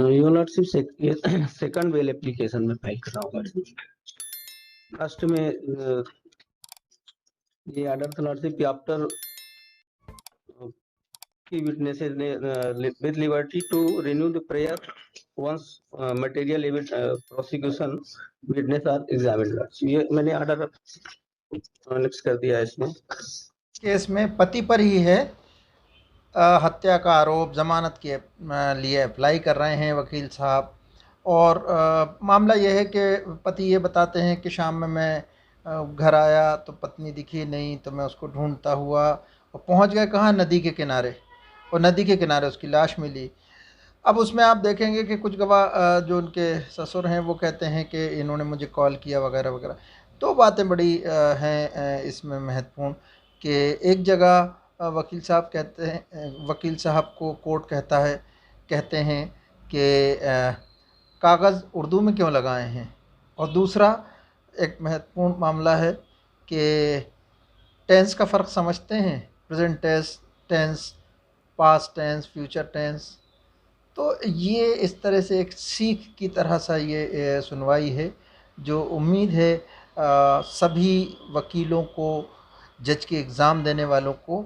Your lordship second bail application में file कर रहा हूँ। फर्स्ट में ये ऑर्डर था लॉर्डशिप आफ्टर की विटनेसेस ने with liberty to renew the prayer once material prosecution witness are examined. ये मैंने ऑर्डर नेक्स्ट कर दिया है। इसमें केस में पति पर ही है, हत्या का आरोप जमानत के लिए अप्लाई कर रहे हैं वकील साहब। और मामला यह है कि पति ये बताते हैं कि शाम में मैं घर आया तो पत्नी दिखी नहीं, तो मैं उसको ढूंढता हुआ और पहुंच गए कहाँ, नदी के किनारे, और नदी के किनारे उसकी लाश मिली। अब उसमें आप देखेंगे कि कुछ गवाह जो उनके ससुर हैं वो कहते हैं कि इन्होंने मुझे कॉल किया वगैरह वगैरह। दो बातें बड़ी हैं इसमें महत्वपूर्ण कि एक जगह वकील साहब कहते हैं, वकील साहब को कोर्ट कहते हैं कि कागज़ उर्दू में क्यों लगाए हैं। और दूसरा एक महत्वपूर्ण मामला है कि टेंस का फ़र्क समझते हैं, present tense, past tense, future tense. तो ये इस तरह से एक सीख की तरह सा ये सुनवाई है, जो उम्मीद है सभी वकीलों को, जज के एग्ज़ाम देने वालों को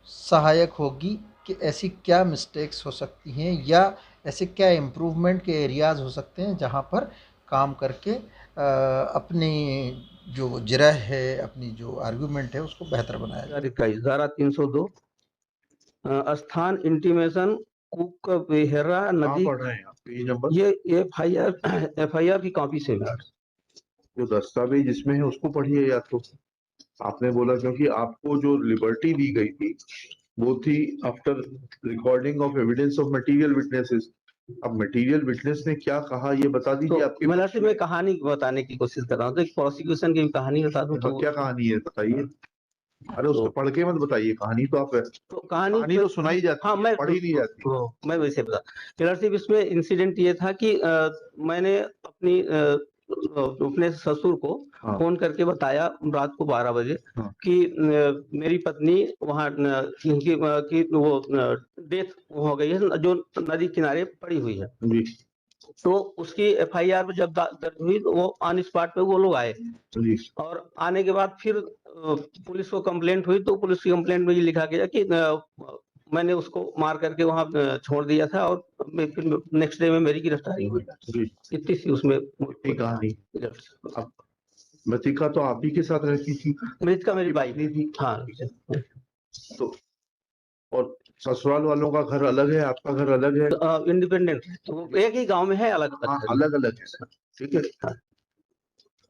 सहायक होगी कि ऐसी क्या मिस्टेक्स हो सकती हैं या ऐसे क्या इम्प्रूवमेंट के एरियाज़ हो सकते हैं जहाँ पर काम करके अपनी जो जिरह है, अपनी जो आर्गूमेंट है, उसको बेहतर बनाया जाए। धारा 302 स्थान इंटीमेशन कुक बेहरा नदी। पढ़ रहे हैं आप पेज नंबर? ये एफआईआर की कॉपी से जो दस्तावेज इसमें है उसको पढ़िए। या तो आपने बोला क्योंकि आपको जो लिबर्टी दी गई थी वो थी after recording of evidence of material witnesses. अब मटेरियल विटनेस ने क्या कहा ये बता दीजिए। तो आपके मैं कहानी बताने की कोशिश कर रहा हूँ, तो एक प्रोसिक्यूशन की कहानी बता दूं। तो क्या कहानी है बताइए। अरे उसको पढ़ के मत बताइए, कहानी तो आप तो कहानी तो सुनाई जाती है, मैं पढ़ी नहीं जाती। मैं वैसे बता लॉर्डशिप, इसमें इंसिडेंट ये था कि मैंने अपने ससुर को फोन करके बताया रात को 12 बजे कि मेरी पत्नी वहाँ की वो डेथ हो गई है, जो नदी किनारे पड़ी हुई है। तो उसकी एफआईआर जब दर्ज हुई तो वो ऑन स्पॉट पे वो लोग आए, और आने के बाद फिर पुलिस को कंप्लेंट हुई, तो पुलिस की कंप्लेंट में ये लिखा गया कि मैंने उसको मार करके वहां छोड़ दिया था, और फिर नेक्स्ट डे में मेरी गिरफ्तारी हुई। इतनी सी उसमें कहानी। मृतिका तो आप ही के साथ रहती थी? मृतिका मेरी वाइफ थी। हाँ। तो और ससुराल वालों का घर अलग है, आपका घर अलग है? इंडिपेंडेंट, तो एक ही गांव में है, अलग अलग है सर, ठीक है।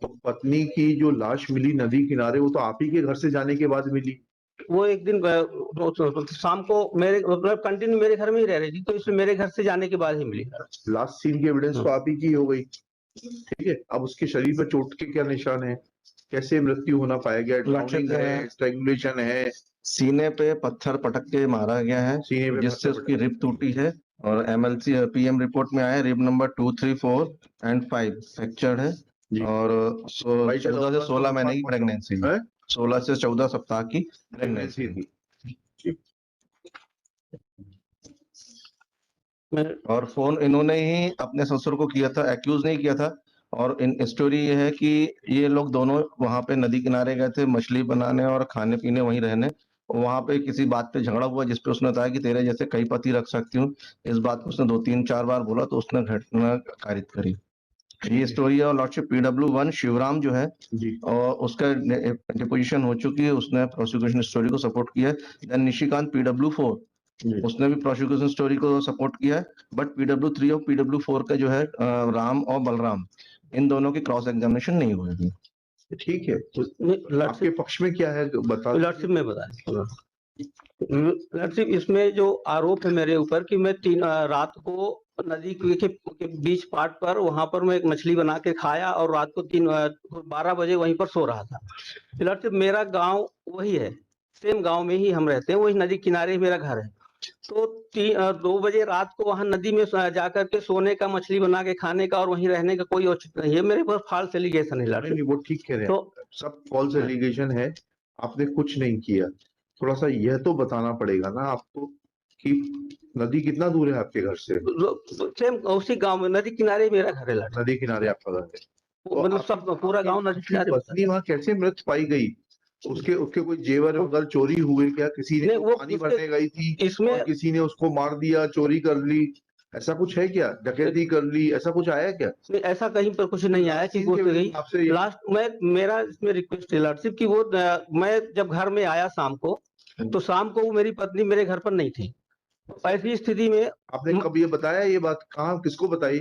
तो पत्नी की जो लाश मिली नदी किनारे, वो तो आप ही के घर से जाने के बाद मिली? वो एक दिन शाम को मेरे मतलब कंटिन्यू मेरे घर में ही रह रही थी, तो इसमें मेरे घर से जाने के बाद ही मिली। लास्ट सीन की एविडेंस तो आप ही की हो गई, ठीक है। अब उसके शरीर पर चोट के क्या निशान है, कैसे मृत्यु होना पाया गया? ड्राउनिंग है, स्ट्रैंगुलेशन है? सीने पे पत्थर पटक के मारा गया है, जिससे उसकी रिब टूटी है, और एमएलसी पीएम रिपोर्ट में आया रिब नंबर 2, 3, 4 एंड 5 फ्रैक्चर्ड है, और 14 से 16 महीने की प्रेगनेंसी है, 16 से 14 सप्ताह की प्रेगनेंसी थी। और फोन इन्होंने ही अपने ससुर को किया था, एक्यूज नहीं किया था। और इन स्टोरी ये है कि ये लोग दोनों वहां पे नदी किनारे गए थे मछली बनाने और खाने पीने वहीं रहने। वहां पे किसी बात पे झगड़ा हुआ, जिसपे उसने बताया कि तेरे जैसे कई पति रख सकती हूँ। इस बात को उसने 2-3-4 बार बोला, तो उसने घटना कारित करी। ये स्टोरी है। और लॉर्डशिप PW1 शिवराम जो है, और उसका डिपोजिशन हो चुकी है, उसने प्रोसिक्यूशन स्टोरी को सपोर्ट किया है। देन निशिकांत PW4, उसने भी प्रोसिक्यूशन स्टोरी को सपोर्ट किया है। बट PW3 और PW4 का जो है राम और बलराम, इन दोनों की क्रॉस एग्जामिनेशन नहीं हुई थी। ठीक है, तो आपके पक्ष में क्या है बता। लॉर्डशिप में बता लॉर्डशिप, इसमें जो आरोप है मेरे ऊपर कि मैं रात को नदी के बीच पाट पर वहां पर मैं एक मछली बना के खाया, और रात को 12 बजे वहीं पर सो रहा था। लॉर्डशिप, मेरा गांव वही है, सेम गांव में ही हम रहते हैं, वही नदी किनारे मेरा घर है। तो 2 बजे रात को वहां नदी में जाकर के सोने का, मछली बना के खाने का और वहीं रहने का कोई औचित्य नहीं है। मेरे पास फॉल्स एलिगेशन है लॉर्डशिप। वो ठीक कह रहे हैं, तो सब फॉल्स एलिगेशन है, आपने कुछ नहीं किया। थोड़ा सा यह तो बताना पड़ेगा ना आपको कि नदी कितना दूर है आपके घर से? सेम उसी गांव में नदी किनारे मेरा घर है लड़का। नदी किनारे आपका घर है। तो मतलब सब पूरा गांव नदी आपकी किनारे बसा है। पत्नी वहां कैसे मृत पाई गई? उसके उसके कोई जेवर वगैरह चोरी हुए क्या? किसी ने नहीं, वो पानी उसके- भरने गई थी इसमें और किसी ने उसको मार दिया, चोरी कर ली, ऐसा कुछ है क्या? डकैती कर ली, ऐसा कुछ आया क्या? नहीं, ऐसा कहीं पर कुछ नहीं आया कि वो के गई। आपसे लास्ट में मेरा इसमें रिक्वेस्ट है लॉर्डशिप कि वो मैं जब घर में आया शाम को, तो शाम को वो मेरी पत्नी मेरे घर पर नहीं थी। ऐसी स्थिति में आपने कब ये बताया, ये बात कहाँ किसको बताई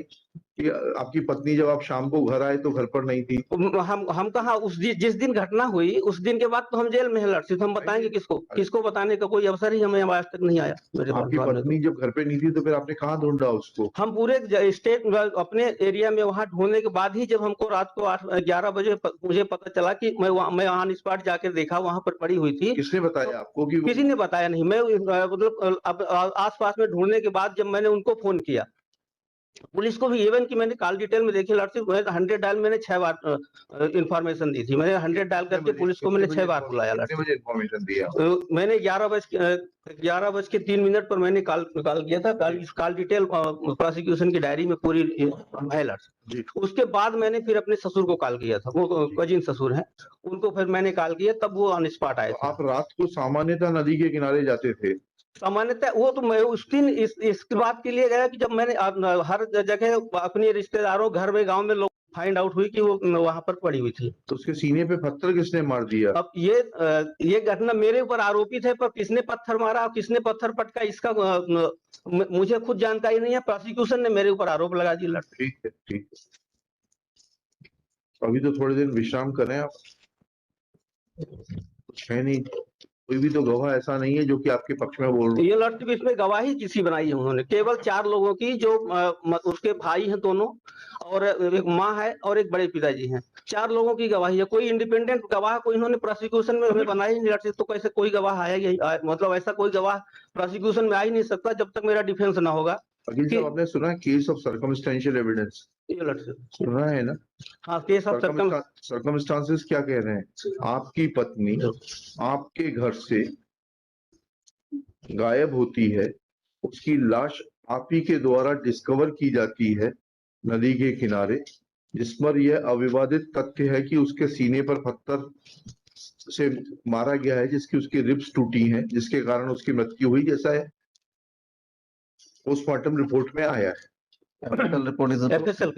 कि आपकी पत्नी जब आप शाम को घर आए तो घर पर नहीं थी? हम कहा जिस दिन घटना हुई उस दिन के बाद तो हम जेल में है लॉर्डशिप। हम बताएंगे किसको? किसको बताने का कोई अवसर ही हमें आज तक नहीं आया मेरे आपकी पास में। पत्नी जब घर पे नहीं थी तो फिर आपने कहाँ ढूंढा उसको? हम पूरे स्टेट अपने एरिया में वहां ढूंढने के बाद ही जब हमको रात को 8-11 बजे मुझे पता चला कि मैं ऑन स्पॉट जाकर देखा, वहां पर पड़ी हुई थी। किसने बताया आपको कि किसी ने बताया नहीं। मैं मतलब अब आस-पास में ढूंढने के बाद जब मैंने उनको फोन किया, पुलिस को भी, इवन कि मैंने कॉल डिटेल में देखी लॉर्डशिप, 100 डायल मैंने 6 बार इंफॉर्मेशन दी थी। मैंने 100 डायल करके पुलिस को मैंने 6 बार बुलाया कितने लॉर्डशिप। बजे इन्फॉर्मेशन दिया? मैंने 11:03 पर मैंने कॉल किया था। कॉल डिटेल प्रोसिक्यूशन की डायरी में पूरी है लॉर्डशिप। जी। उसके बाद मैंने फिर अपने ससुर को कॉल किया था, वो कजिन ससुर हैं, उनको फिर मैंने कॉल किया, तब वो ऑन स्पॉट आए थे। आप रात को सामान्यतः नदी के किनारे जाते थे? सामान्यतः वो तो मैं उस दिन इस बात के लिए गया कि जब मैंने हर जगह अपने रिश्तेदारों, घर में, गांव में लोग फाइंड आउट हुई कि वो वहां पर पड़ी हुई थी। तो उसके सीने पे पत्थर किसने मार दिया? अब ये घटना मेरे ऊपर आरोपित है, पर किसने पत्थर मारा, किसने पत्थर पटका, इसका मुझे खुद जानकारी नहीं है। प्रोसिक्यूशन ने मेरे ऊपर आरोप लगा दिया। ठीक है, ठीक है। अभी तो थोड़े दिन विश्राम करें आप। कुछ है नहीं, कोई भी तो गवाह ऐसा नहीं है जो कि आपके पक्ष में बोल रहा ये लड़की भी इसमें गवाही किसी बनाई है उन्होंने, केवल 4 लोगों की, जो उसके भाई हैं दोनों, और एक माँ है और एक बड़े पिताजी हैं। 4 लोगों की गवाही है। कोई इंडिपेंडेंट गवाह कोई इन्होंने प्रोसिक्यूशन में हमें बनाई नहीं लड़की, तो कैसे कोई गवाह आया ही मतलब ऐसा कोई गवाह प्रोसिक्यूशन में आ ही नहीं सकता जब तक मेरा डिफेंस ना होगा। वकील साहब, आपने सुना है केस ऑफ सर्कमस्टेंशियल एविडेंस? ये लड़की, सुना है ना? हाँ, केस ऑफ सर्कमस्टांसेस क्या कह रहे हैं? आपकी पत्नी आपके घर से गायब होती है, उसकी लाश आप ही के द्वारा डिस्कवर की जाती है नदी के किनारे, जिस पर यह अविवादित तथ्य है कि उसके सीने पर पत्थर से मारा गया है, जिसकी उसकी रिब्स टूटी हैं, जिसके कारण उसकी मृत्यु हुई, जैसा है पोस्टमार्टम रिपोर्ट में आया है। FSL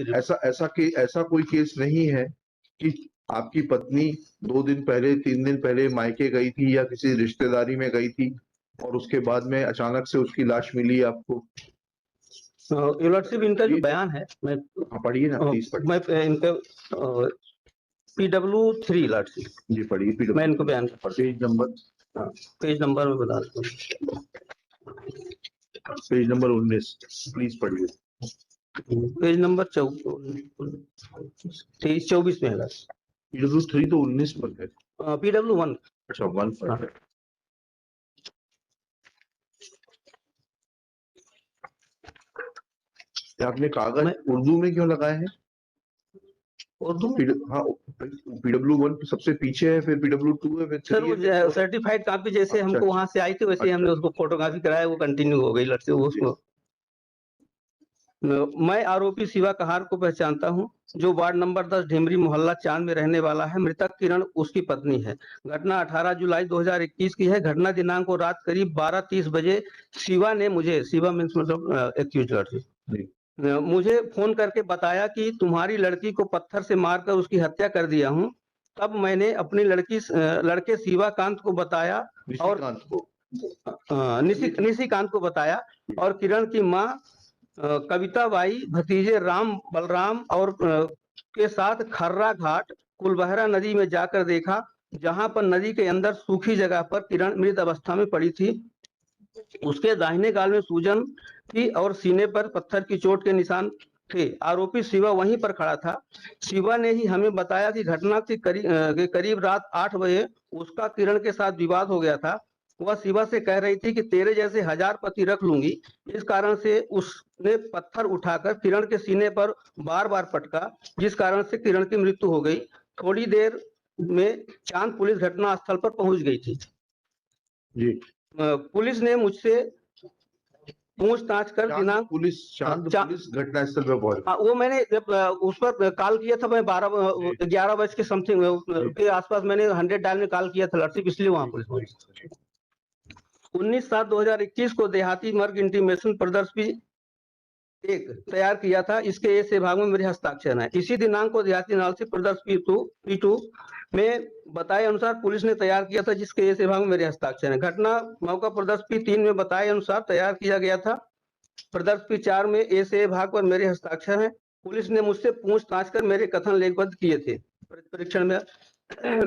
ऐसा कोई केस नहीं है कि आपकी पत्नी 2 दिन पहले 3 दिन पहले मायके गई थी या किसी रिश्तेदारी में गई थी और उसके बाद में अचानक से उसकी लाश मिली आपको। लॉर्डशिप, इनका जो बयान है, मैं पढ़िए ना प्लीज, पढ़िए। मैं इनका PW3 लॉर्डशिप जी पढ़िए। मैं इनको बयान पेज नंबर में बता देता हूँ। पेज नंबर 19 प्लीज पढ़िए। पेज नंबर 23-24 में है। PW3 तो 19 पर है। PW1, अच्छा 1 पर है। आपने कागज उर्दू में क्यों लगाए हैं? उर्दू हाँ, PW1 सबसे पीछे है, फिर PW2 है, फिर सर वो सर्टिफाइड कॉपी जैसे अच्छा, हमको वहां से आई थी वैसे हमने उसको फोटोकॉपी कराया, वो कंटिन्यू हो गई लड़के उसको। मैं आरोपी शिवा कहार को पहचानता हूं, जो वार्ड नंबर 10 ढिमरी मोहल्ला चांद में रहने वाला है। मृतक किरण उसकी पत्नी है। घटना 18 जुलाई 2021 की है। घटना दिनांक को रात करीब 12:30 बजे शिवा ने मुझे, शिवा मीन्स मतलब एक्यूज लड़की, मुझे फोन करके बताया कि तुम्हारी लड़की को पत्थर से मारकर उसकी हत्या कर दिया हूं। तब मैंने अपनी लड़के शिवाकांत को बताया और निशिकांत को बताया, और किरण की माँ कविता बाई, भतीजे राम बलराम और के साथ खर्रा घाट कुलबहरा नदी में जाकर देखा, जहां पर नदी के अंदर सूखी जगह पर किरण मृत अवस्था में पड़ी थी। उसके दाहिने गाल में सूजन थी और सीने पर पत्थर की चोट के निशान थे। आरोपी शिवा वहीं पर खड़ा था। शिवा ने ही हमें बताया कि घटना के करीब रात 8 बजे उसका किरण के साथ विवाद हो गया था। वह शिवा से कह रही थी कि तेरे जैसे 1000 पति रख लूंगी। इस कारण से उसने पत्थर उठाकर किरण के सीने पर बार बार पटका, जिस कारण से किरण की मृत्यु हो गई। थोड़ी देर में चांद पुलिस घटना स्थल पर पहुंच गई थी। जी। पुलिस ने मुझसे पूछताछ कर दिनांक शांत चा- पुलिस घटनास्थल पे पहुंच गई। वो मैंने जब उस पर कॉल किया था, मैं 11 बज के समथिंग के आसपास मैंने 100 डायल में कॉल किया था लड़सिप, इसलिए वहां पुलिस पहुंची। 19/7/2021 को देहाती मर्ग इंटीमेशन प्रदर्शनी 1 तैयार किया था, इसके ए भाग में मेरे हस्ताक्षर है। इसी दिनांक को देहाती नालसी प्रदर्शनी P2 में बताए अनुसार पुलिस ने तैयार किया था, जिसके ए भाग में मेरे हस्ताक्षर है। घटना मौका प्रदर्शनी 3 में बताए अनुसार तैयार किया गया था। प्रदर्शनी 4 में ए भाग पर मेरे हस्ताक्षर हैं। पुलिस ने मुझसे पूछताछ कर मेरे कथन लेखबद्ध किए थे। परीक्षण में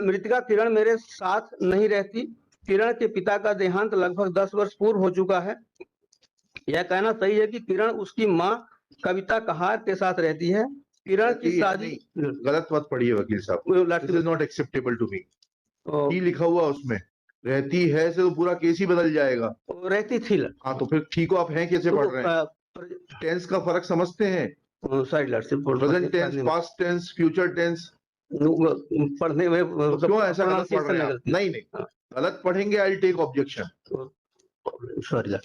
मृतका किरण मेरे साथ नहीं रहती। किरण के पिता का देहांत लगभग 10 वर्ष पूर्व हो चुका है। यह कहना सही है कि किरण उसकी मां कविता कहार के साथ रहती है। किरण की शादी गलत मत पढ़िए वकील साहब, this is not acceptable to me. की लिखा हुआ उसमें रहती है से तो पूरा केस ही बदल जाएगा। रहती थी। हाँ तो फिर ठीक हो, आप हैं कैसे पढ़ रहे हैं? टेंस का फर्क समझते हैं? Present tense, past tense, future tense पढ़ने में क्यों ऐसा गलत पढ़ रहे हैं आप? नहीं गलत पढ़ेंगे, I will take objection. Sorry.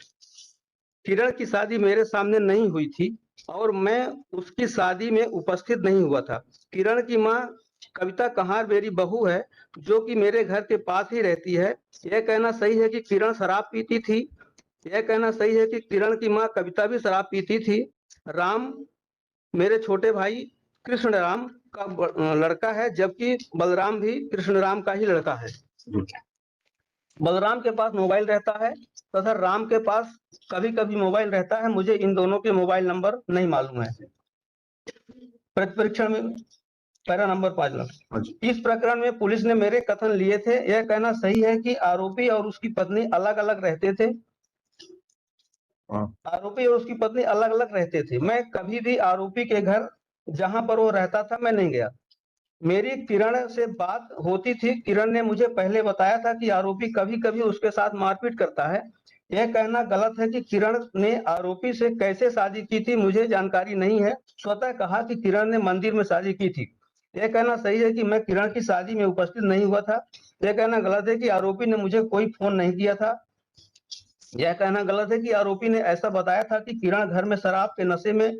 Kiran की शादी मेरे सामने नहीं हुई थी और मैं उसकी शादी में उपस्थित नहीं हुआ था। किरण की मां कविता कहार मेरी बहू है, जो कि मेरे घर के पास ही रहती है। यह कहना सही है कि किरण शराब पीती थी। यह कहना सही है कि किरण की मां कविता भी शराब पीती थी। राम मेरे छोटे भाई कृष्ण राम का लड़का है, जबकि बलराम भी कृष्ण राम का ही लड़का है। बलराम के पास मोबाइल रहता है तथा राम के पास कभी कभी मोबाइल रहता है। मुझे इन दोनों के मोबाइल नंबर नहीं मालूम है। परीक्षण में पैरा नंबर 5। इस प्रकरण में पुलिस ने मेरे कथन लिए थे। यह कहना सही है कि आरोपी और उसकी पत्नी अलग अलग रहते थे। आरोपी और उसकी पत्नी अलग अलग रहते थे। मैं कभी भी आरोपी के घर जहां पर वो रहता था मैं नहीं गया। मेरी किरण से बात होती थी। किरण ने मुझे पहले बताया था कि आरोपी कभी कभी उसके साथ मारपीट करता है। यह कहना गलत है कि किरण ने आरोपी से कैसे शादी की थी, मुझे जानकारी नहीं है। स्वतः कहा कि किरण ने मंदिर में शादी की थी। यह कहना सही है कि मैं किरण की शादी में उपस्थित नहीं हुआ था। यह कहना गलत है कि आरोपी ने मुझे कोई फोन नहीं किया था। यह कहना गलत है कि आरोपी ने ऐसा बताया था कि किरण घर में शराब के नशे में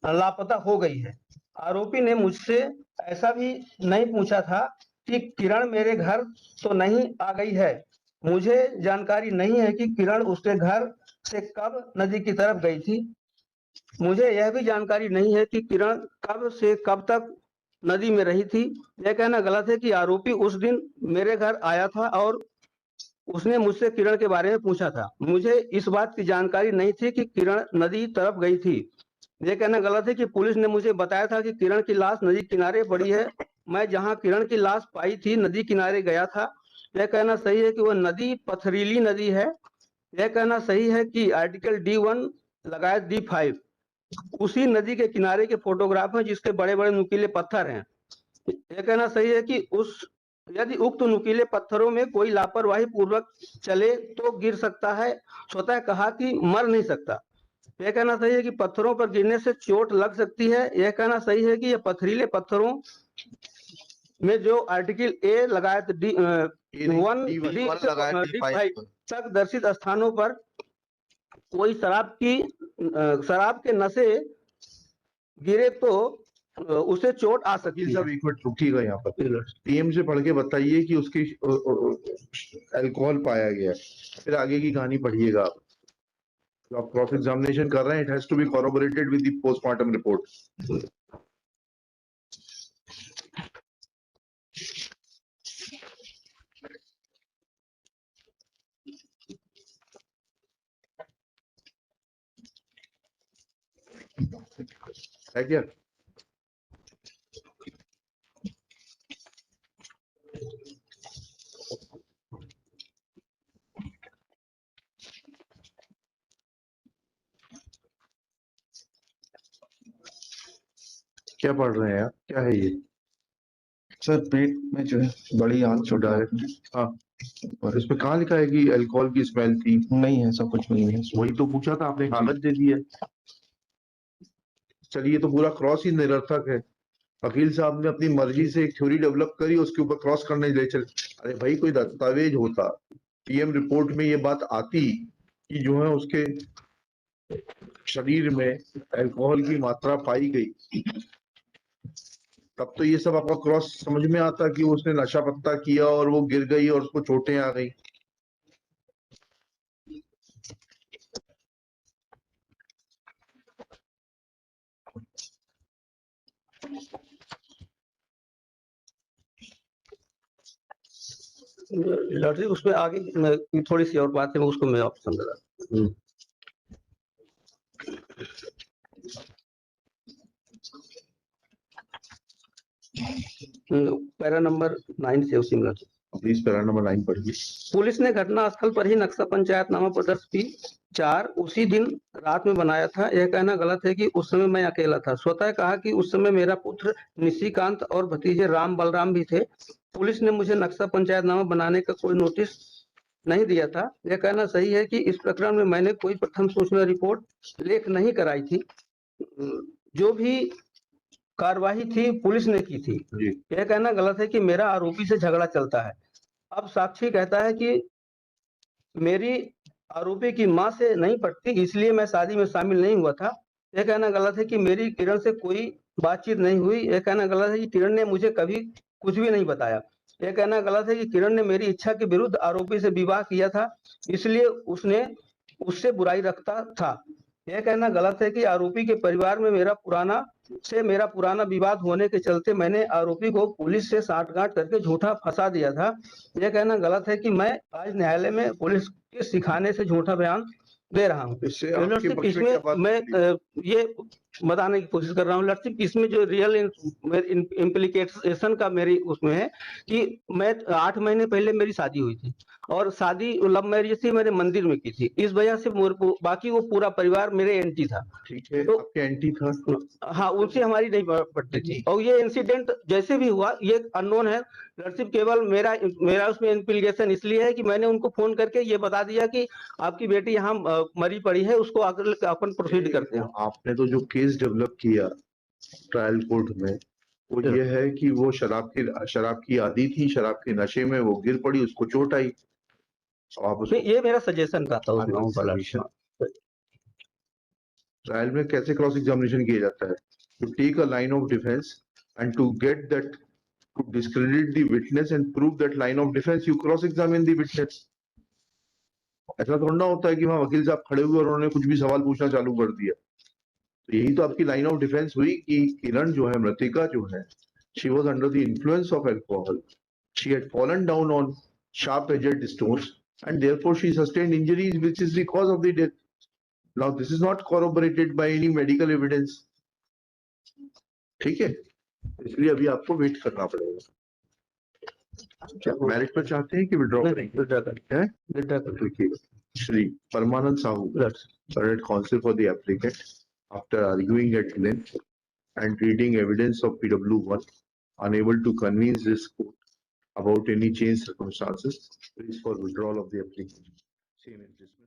लापता हो गई है। आरोपी ने मुझसे ऐसा भी नहीं पूछा था कि किरण मेरे घर तो नहीं आ गई है। मुझे जानकारी नहीं है कि किरण उसके घर से कब नदी की तरफ गई थी। मुझे यह भी जानकारी नहीं है कि किरण कब से कब तक नदी में रही थी। यह कहना गलत है कि आरोपी उस दिन मेरे घर आया था और उसने मुझसे किरण के बारे में पूछा था। मुझे इस बात की जानकारी नहीं थी कि किरण नदी तरफ गई थी। यह कहना गलत है कि पुलिस ने मुझे बताया था कि किरण की लाश नदी किनारे पड़ी है। मैं जहां किरण की लाश पाई थी नदी किनारे गया था। यह कहना सही है कि वह नदी पथरीली नदी है। यह कहना सही है कि आर्टिकल D1 लगायत D5 उसी नदी के किनारे के फोटोग्राफ हैं जिसके बड़े बड़े नुकीले पत्थर हैं। यह कहना सही है कि यदि उक्त नुकीले पत्थरों में कोई लापरवाही पूर्वक चले तो गिर सकता है। स्वतः कहा कि मर नहीं सकता। यह कहना सही है कि पत्थरों पर गिरने से चोट लग सकती है। यह कहना सही है कि यह पथरीले पत्थरों में जो आर्टिकल A लगायत D1 D5 तक दर्शित स्थानों पर कोई शराब के नशे गिरे तो उसे चोट आ सकती है। सब एक मिनट रुकिएगा यहाँ पर। PM से पढ़ के बताइए कि उसकी अल्कोहल पाया गया, फिर आगे की कहानी पढ़िएगा आप। आप क्रॉस एग्जामिनेशन कर रहे हैं, it has to be corroborated with the postmortem report. है क्या? क्या पढ़ रहे हैं आप? क्या है ये? सर पेट में जो है बड़ी आंत छुटा है। हाँ, और इसमें कहाँ लिखा है कि अल्कोहल की स्मेल थी? नहीं है, सब कुछ नहीं है। वही तो पूछा था आपने, कागज दे दिया। चलिए, तो पूरा क्रॉस ही निरर्थक है। वकील साहब ने अपनी मर्जी से एक थ्योरी डेवलप करी, उसके ऊपर क्रॉस करने ले चल। अरे भाई, कोई दस्तावेज होता, PM रिपोर्ट में ये बात आती कि जो है उसके शरीर में अल्कोहल की मात्रा पाई गई, तब तो ये सब आपका क्रॉस समझ में आता कि उसने नशा पत्ता किया और वो गिर गई और उसको चोटें आ गई। लॉटरी उसमें आगे थोड़ी सी और बात है, उसको मैं ऑप्शन दे रहा हूँ। पैरा नंबर 9 से उसी में प्लीज पैरा नंबर 9 पढ़िए। पुलिस ने घटनास्थल पर ही नक्शा पंचायतनामा प्रदर्श की 4 उसी दिन रात में बनाया था। यह कहना गलत है कि उस समय मैं अकेला था। स्वतः कहा कि उस समय मेरा पुत्र निशिकांत और भतीजे राम बलराम भी थे। पुलिस ने मुझे नक्शा पंचायतनामा बनाने का कोई नोटिस नहीं दिया था। यह कहना सही है कि इस प्रकरण में मैंने कोई प्रथम सूचना रिपोर्ट लेख नहीं कराई थी। जो भी कार्यवाही थी पुलिस ने की थी। यह कहना गलत है कि मेरा आरोपी से झगड़ा चलता है। अब साक्षी कहता है कि मेरी आरोपी की मां से नहीं पटती, इसलिए मैं शादी में शामिल नहीं हुआ था। यह कहना गलत है कि मेरी किरण से कोई बातचीत नहीं हुई। यह कहना गलत है कि किरण ने मुझे कभी कुछ भी नहीं बताया। यह कहना गलत है कि किरण ने मेरी इच्छा के विरुद्ध आरोपी से विवाह किया था, इसलिए उसने उससे बुराई रखता था। यह कहना गलत है कि आरोपी के परिवार में मेरा पुराना विवाद होने के चलते मैंने आरोपी को पुलिस से साठगांठ करके झूठा फंसा दिया था। यह कहना गलत है कि मैं आज न्यायालय में पुलिस के सिखाने से झूठा बयान दे रहा हूँ। लॉर्डशिप इसमें मैं ये बताने की कोशिश कर रहा हूँ लॉर्डशिप, इसमें जो रियल इम्प्लीकेशन का मेरी उसमें है कि मैं 8 महीने पहले मेरी शादी हुई थी और शादी लव मैरिज थी, मैंने मंदिर में की थी। इस वजह से बाकी वो पूरा परिवार मेरे एंटी था। ठीक है, तो आपके एंटी था? हाँ, उनसे हमारी नहीं पड़ती थी। और ये इंसिडेंट जैसे भी हुआ ये अननोन है लॉर्डशिप। केवल मेरा उसमें इम्प्लीकेशन इसलिए है कि मैंने उनको फोन करके ये बता दिया कि आपकी बेटी यहाँ मरी पड़ी है, उसको आकर अपन प्रोसीड करते हैं। आपने तो जो केस डेवलप किया ट्रायल कोर्ट में वो ये है कि वो शराब की आदी थी, शराब के नशे में वो गिर पड़ी, उसको चोट आई। ये मेरा सजेशन का था उसमें। ट्रायल में कैसे क्रॉस एग्जामिनेशन किया जाता है? To take a line of defence and to get that to discredit the witness and prove that line of defense, you cross examine the witness. ऐसा थोड़ा ना होता है कि वहां वकील साहब खड़े हुए और उन्होंने कुछ भी सवाल पूछना चालू कर दिया। तो यही तो आपकी लाइन ऑफ डिफेंस हुई कि किरण जो है, मृतिका जो है, she was under the influence of alcohol. She had fallen down on sharp-edged stones and therefore she sustained injuries which is the cause of the death. Now this is not corroborated by any medical evidence. ठीक है, इसलिए अभी आपको wait करना पड़ेगा। Merit पर चाहते हैं कि विड्रॉ करेंगे? श्री परमानंद Sahu, Current counsel for the applicant, after arguing at length and reading evidence of PW1, unable to convince this court about any changed circumstances, please for withdrawal of the application. Same is dismissed.